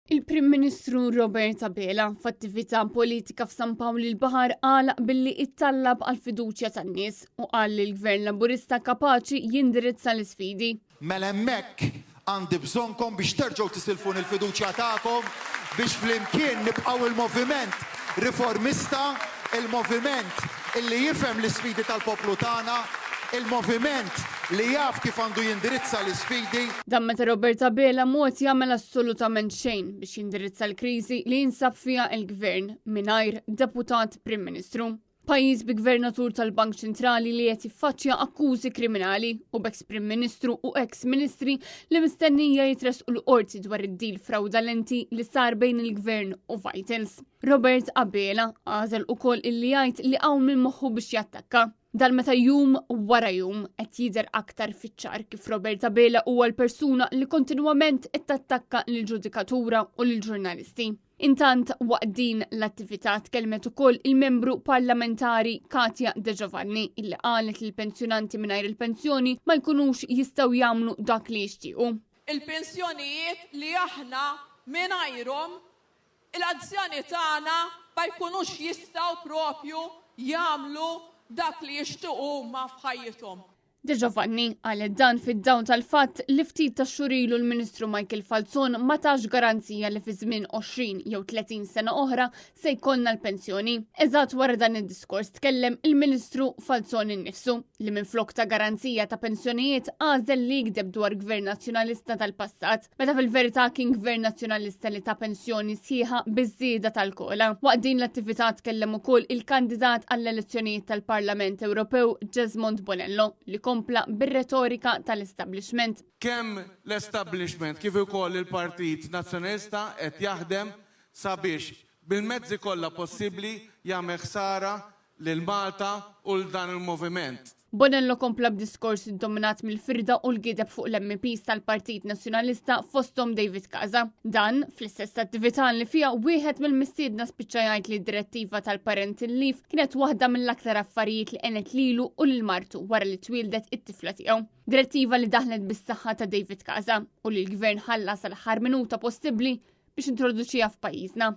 Il-Prim Ministru Robert Abela f'attività politika f'San Pawli l-Baħar għalaq billi ittallab għal fiduċja tan-nies u qal li l-Gvern Laburista kapaċi jindirizza l-isfidi. Mela hemmhekk għandi bżonnkom biex terġgħu tisilfun il-fiduċja tagħkom biex flimkien nibqgħu il-moviment riformista, il-moviment illi jifhem l-isfidi tal-poplu tagħna, il-moviment li jaf kif għandu jindirizza l-isfidi. Dan meta Robert Abela mod jagħmel assolutament xejn biex jindirizza l-kriżi li jinsab fiha l-Gvern mingħajr deputat Prim Ministru. Pajjiż bi Gvernatur tal-Bank Ċentrali li qed jiffaċċja akkużi kriminali u b'ex Prim Ministru u ex Ministri li mistennija jitresqu l-qorti dwar id-dil fraudalenti li sar bejn il-Gvern u Vitals. Robert Abela għażel ukoll illi jgħid li hawn minn moħħu biex jattakka. Dan meta jum wara jum qed jidher aktar fiċ-ċar kif Robert Abela huwa l-persuna li kontinwament qed tattakka lill-ġudikatura u lill-ġurnalisti. Intant waqt din l-attività tkellmet ukoll il-membru parlamentari Katja De Giovanni illi qalet li l-pensjonanti mingħajr il-pensjoni ma jkunux jistgħu jagħmlu dak li jixtiequ. Il-pensjonijiet li aħna mingħajrhom il-anzjani tagħna ma jkunux jistgħu propju jagħmlu dak li jixtiequ ma f'ħajjithom. De Giovanni qalet dan fid-dawn tal-fatt li ftit ta' xurilu l-Ministru Michael Falzon ma tax garanzija li fi żmien 20 jew 30 sena oħra se jkollna l-pensjoni. Eżatt wara dan id-diskors tkellem il-Ministru Falzon innifsu li minflok ta' garanzija ta' pensjonijiet għażel li jgdeb dwar Gvern Nazzjonalista tal-passat, meta fil-verità kien Gvern Nazzjonalista li ta' pensjoni sħiħa biż-żieda tal-kola. Waqt din l-attività tkellem ukoll il-kandidat għall-elezzjonijiet tal-Parlament Ewropew Jesmond Bonello li kompla bir-retorika tal-establishment. Kemm l-establishment kif ukoll il-Partit Nazzjonalista qed jaħdem sabiex bil-mezzi kollha possibbli jagħmel ħsara lil Malta u l dan il-moviment. Bonello kompla b'diskors dominat mill-firda u l-gideb fuq l-MPs tal-Partit Nazzjonalista fosthom David Casa. Dan fl-istess attività li fiha wieħed mill-mistiedna spiċċa jgħid li d-direttiva tal-parental leave kienet waħda mill-aktar affarijiet li għenet lilu u lil martu wara li twildet it-tifla tiegħu. Direttiva li daħlet bis-saħħa ta' David Casa u li l-Gvern ħallas sal-aħħar minuta possibbli biex introduċiha f'pajjiżna.